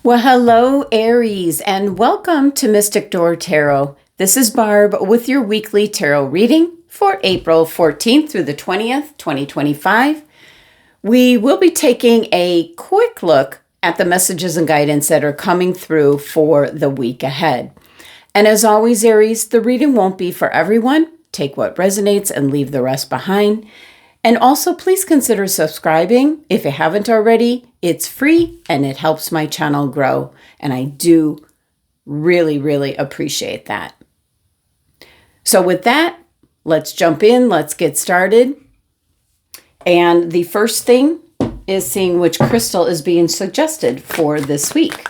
Well, hello, Aries, and welcome to Mystic Door Tarot. This is Barb with your weekly tarot reading for April 14th through the 20th, 2025. We will be taking a quick look at the messages and guidance that are coming through for the week ahead. And as always, Aries, the reading won't be for everyone. Take what resonates and leave the rest behind. And also, please consider subscribing if you haven't already. It's free and it helps my channel grow. And I do really appreciate that. So with that, let's jump in. Let's get started. And the first thing is seeing which crystal is being suggested for this week.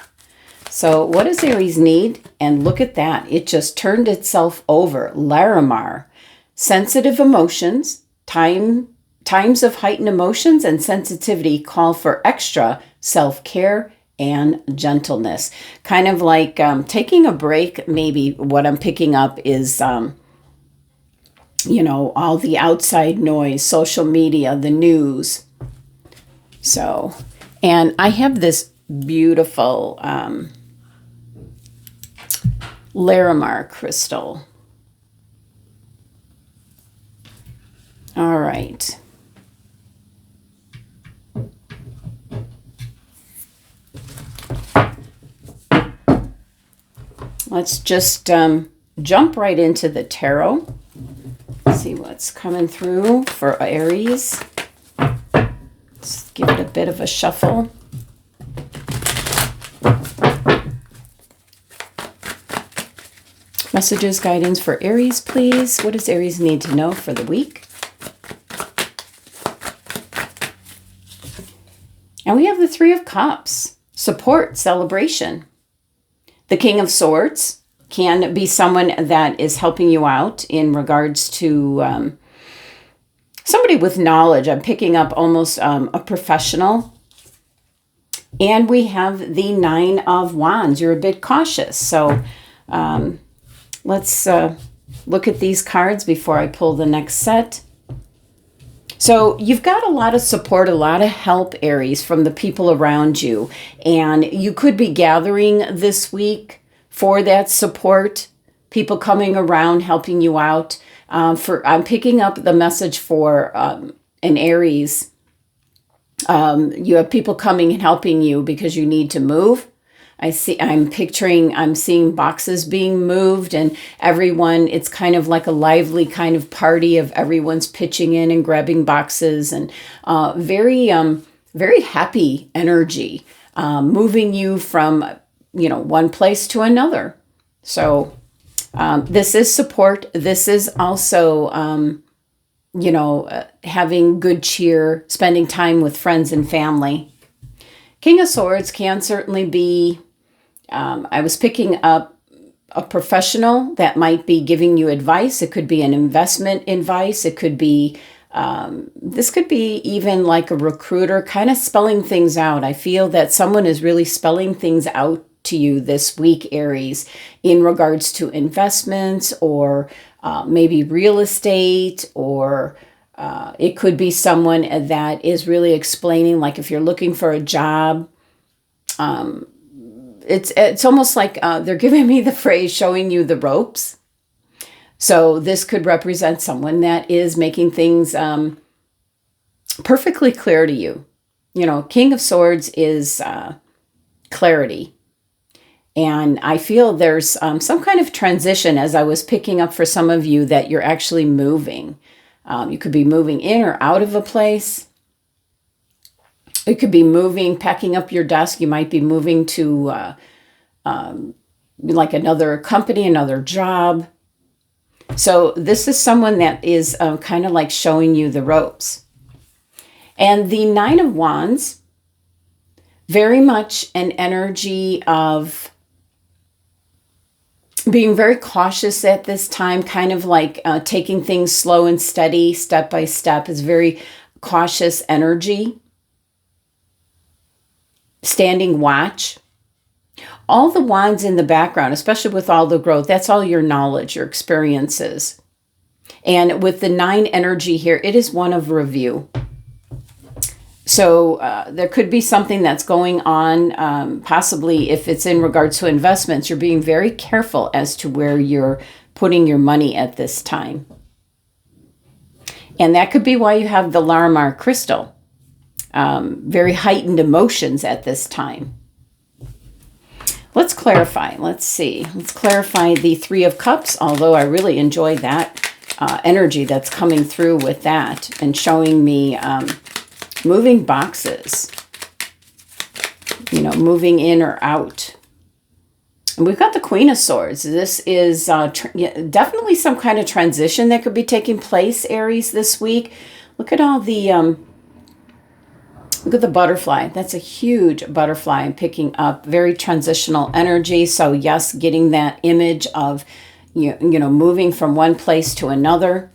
So what does Aries need? And look at that. It just turned itself over. Larimar. Sensitive emotions, times of heightened emotions and sensitivity call for extra self-care and gentleness. Kind of like taking a break. Maybe what I'm picking up is, all the outside noise, social media, the news. So, and I have this beautiful Larimar crystal. All right. Let's just jump right into the tarot. See what's coming through for Aries. Let's give it a bit of a shuffle. Messages, guidance for Aries, please. What does Aries need to know for the week? And we have the Three of Cups. Support, celebration. The King of Swords can be someone that is helping you out in regards to somebody with knowledge. I'm picking up almost a professional. And we have the Nine of Wands. You're a bit cautious. So let's look at these cards before I pull the next set. So you've got a lot of support, a lot of help, Aries, from the people around you. And you could be gathering this week for that support, people coming around, helping you out. I'm picking up the message for an Aries. You have people coming and helping you because you need to move. I'm seeing boxes being moved and everyone, it's kind of like a lively kind of party of everyone's pitching in and grabbing boxes and very happy energy, moving you from, one place to another. So this is support. This is also, having good cheer, spending time with friends and family. King of Swords can certainly be, I was picking up a professional that might be giving you advice. It could be an investment advice. It could be, this could be even like a recruiter kind of spelling things out. I feel that someone is really spelling things out to you this week, Aries, in regards to investments or maybe real estate, or it could be someone that is really explaining, like if you're looking for a job, it's almost like they're giving me the phrase showing you the ropes. So this could represent someone that is making things perfectly clear to you. King of Swords is clarity. And I feel there's some kind of transition, as I was picking up for some of you, that you're actually moving. You could be moving in or out of a place. It could be moving, packing up your desk. You might be moving to like another company, another job. So this is someone that is kind of like showing you the ropes. And the Nine of Wands, very much an energy of being very cautious at this time, kind of like taking things slow and steady, step by step. Is very cautious energy. Standing watch. All the wands in the background, especially with all the growth, that's all your knowledge, your experiences. And with the 9 energy here, it is one of review. So there could be something that's going on, possibly if it's in regards to investments. You're being very careful as to where you're putting your money at this time. And that could be why you have the Larimar crystal. Very heightened emotions at this time. Let's clarify. Let's see. Let's clarify the Three of Cups, although I really enjoy that energy that's coming through with that and showing me moving boxes, you know, moving in or out. And we've got the Queen of Swords. This is definitely some kind of transition that could be taking place, Aries, this week. Look at all the, look at the butterfly. That's a huge butterfly I'm picking up. Very transitional energy. So yes, getting that image of, you know, moving from one place to another.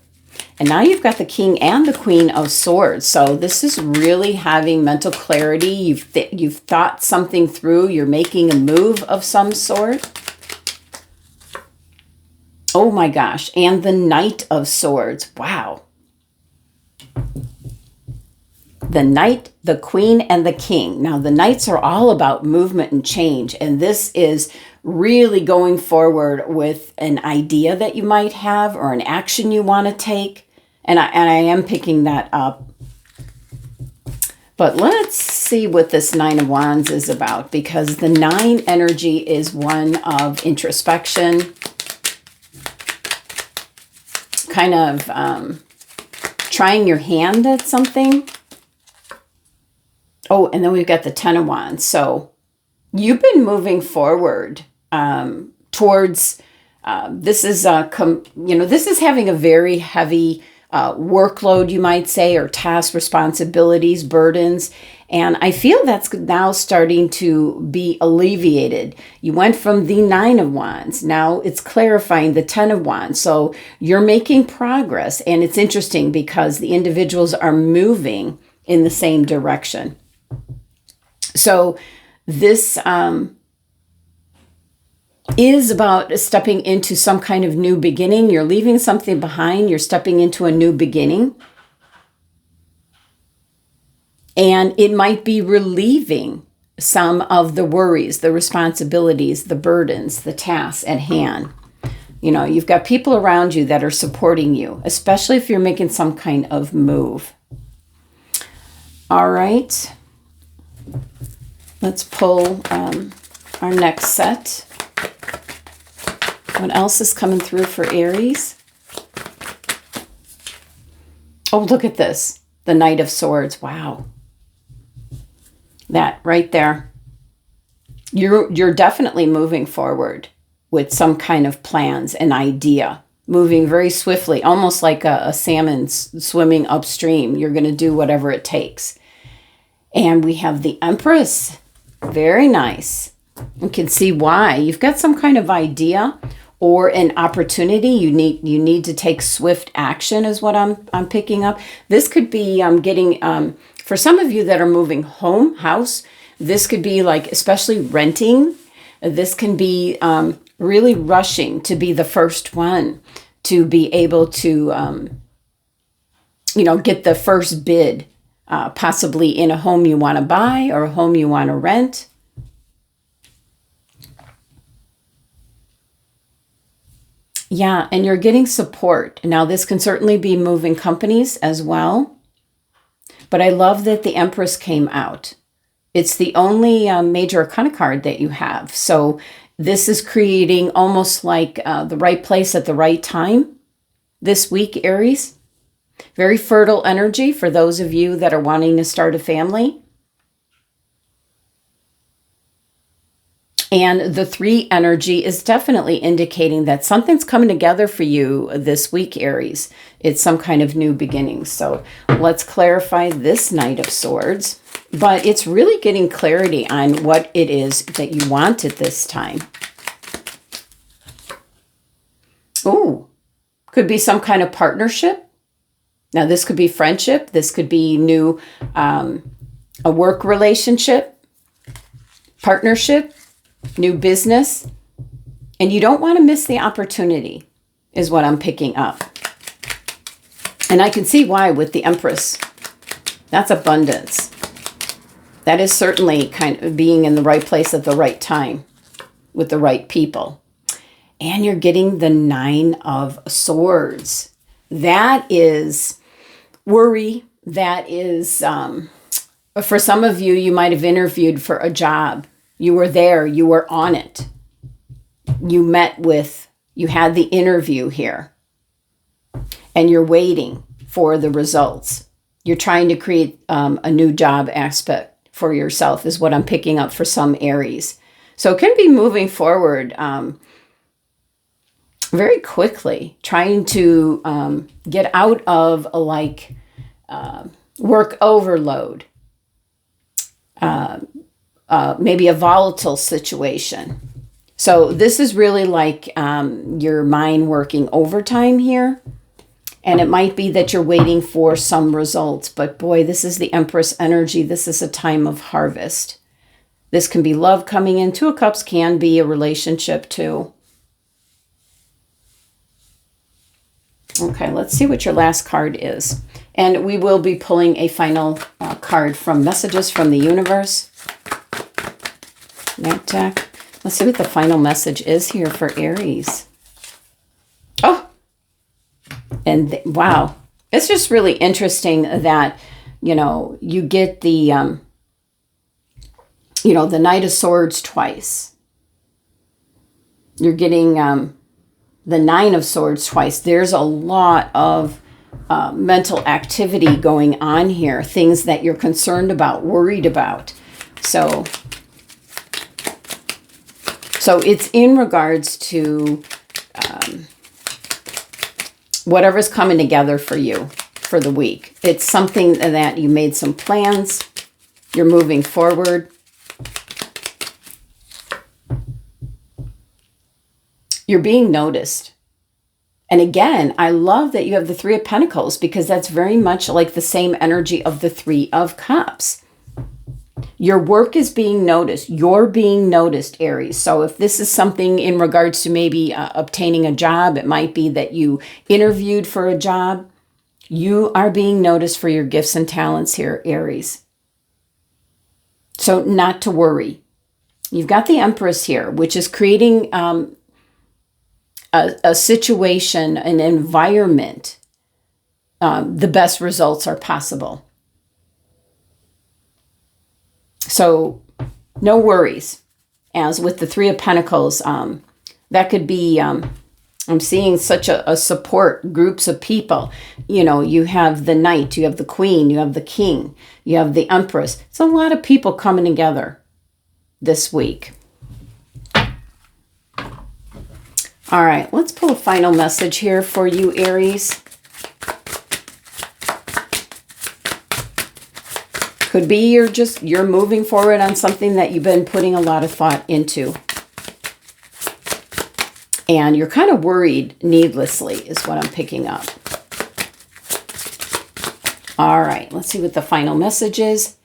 And now you've got the King and the Queen of Swords. So this is really having mental clarity. You've thought something through. You're making a move of some sort. Oh my gosh. And the Knight of Swords. Wow. The Knight, the Queen, and the King. Now the Knights are all about movement and change. And this is really going forward with an idea that you might have or an action you want to take. And I am picking that up. But let's see what this Nine of Wands is about, because the 9 energy is one of introspection, kind of trying your hand at something. Oh, and then we've got the 10 of Wands. So you've been moving forward towards, this is, this is having a very heavy workload, you might say, or task, responsibilities, burdens. And I feel that's now starting to be alleviated. You went from the 9 of Wands. Now it's clarifying the 10 of Wands. So you're making progress. And it's interesting because the individuals are moving in the same direction. So this is about stepping into some kind of new beginning. You're leaving something behind. You're stepping into a new beginning. And it might be relieving some of the worries, the responsibilities, the burdens, the tasks at hand. You know, you've got people around you that are supporting you, especially if you're making some kind of move. All right. Let's pull our next set. What else is coming through for Aries? Oh, look at this. The Knight of Swords. Wow. That right there. You're definitely moving forward with some kind of plans, an idea. Moving very swiftly, almost like a salmon swimming upstream. You're going to do whatever it takes. And we have the Empress. Very nice. You can see why. You've got some kind of idea or an opportunity. You need to take swift action is what I'm picking up. This could be getting, for some of you that are moving house, this could be like, especially renting. This can be really rushing to be the first one to be able to, get the first bid. Possibly in a home you want to buy or a home you want to rent. Yeah, and you're getting support. Now, this can certainly be moving companies as well. But I love that the Empress came out. It's the only major arcana card that you have. So this is creating almost like the right place at the right time this week, Aries. Very fertile energy for those of you that are wanting to start a family. And the 3 energy is definitely indicating that something's coming together for you this week, Aries. It's some kind of new beginning. So let's clarify this Knight of Swords. But it's really getting clarity on what it is that you want at this time. Ooh, could be some kind of partnership. Now, this could be friendship. This could be new, a work relationship, partnership, new business. And you don't want to miss the opportunity is what I'm picking up. And I can see why with the Empress. That's abundance. That is certainly kind of being in the right place at the right time with the right people. And you're getting the 9 of Swords. That is worry. That is, for some of you, you might have interviewed for a job. You were there. You were on it. You had the interview here. And you're waiting for the results. You're trying to create a new job aspect for yourself is what I'm picking up for some Aries. So it can be moving forward very quickly, trying to get out of work overload, maybe a volatile situation. So this is really like your mind working overtime here. And it might be that you're waiting for some results. But boy, this is the Empress energy. This is a time of harvest. This can be love coming in. 2 of Cups can be a relationship too. Okay, let's see what your last card is. And we will be pulling a final card from Messages from the Universe. That deck. Let's see what the final message is here for Aries. Oh! And wow, it's just really interesting that, you get the, the Knight of Swords twice. You're getting the 9 of Swords twice. There's a lot of mental activity going on here, things that you're concerned about, worried about. So it's in regards to whatever's coming together for you for the week. It's something that you made some plans. You're moving forward. You're being noticed. And again, I love that you have the 3 of Pentacles because that's very much like the same energy of the 3 of Cups. Your work is being noticed. You're being noticed, Aries. So if this is something in regards to maybe obtaining a job, it might be that you interviewed for a job. You are being noticed for your gifts and talents here, Aries. So not to worry. You've got the Empress here, which is creating a situation, an environment. The best results are possible. So no worries. As with the 3 of Pentacles, that could be, I'm seeing such a support, groups of people. You have the Knight, you have the Queen, you have the King, you have the Empress. It's a lot of people coming together this week. All right, let's pull a final message here for you, Aries. Could be you're moving forward on something that you've been putting a lot of thought into. And you're kind of worried needlessly is what I'm picking up. All right, let's see what the final message is.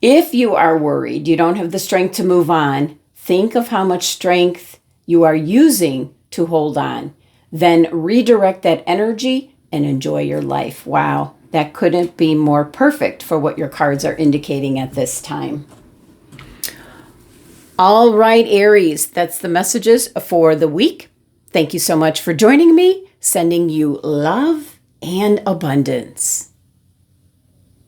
If you are worried, you don't have the strength to move on, think of how much strength you are using to hold on. Then redirect that energy and enjoy your life. Wow. That couldn't be more perfect for what your cards are indicating at this time. All right, Aries, that's the messages for the week. Thank you so much for joining me. Sending you love and abundance.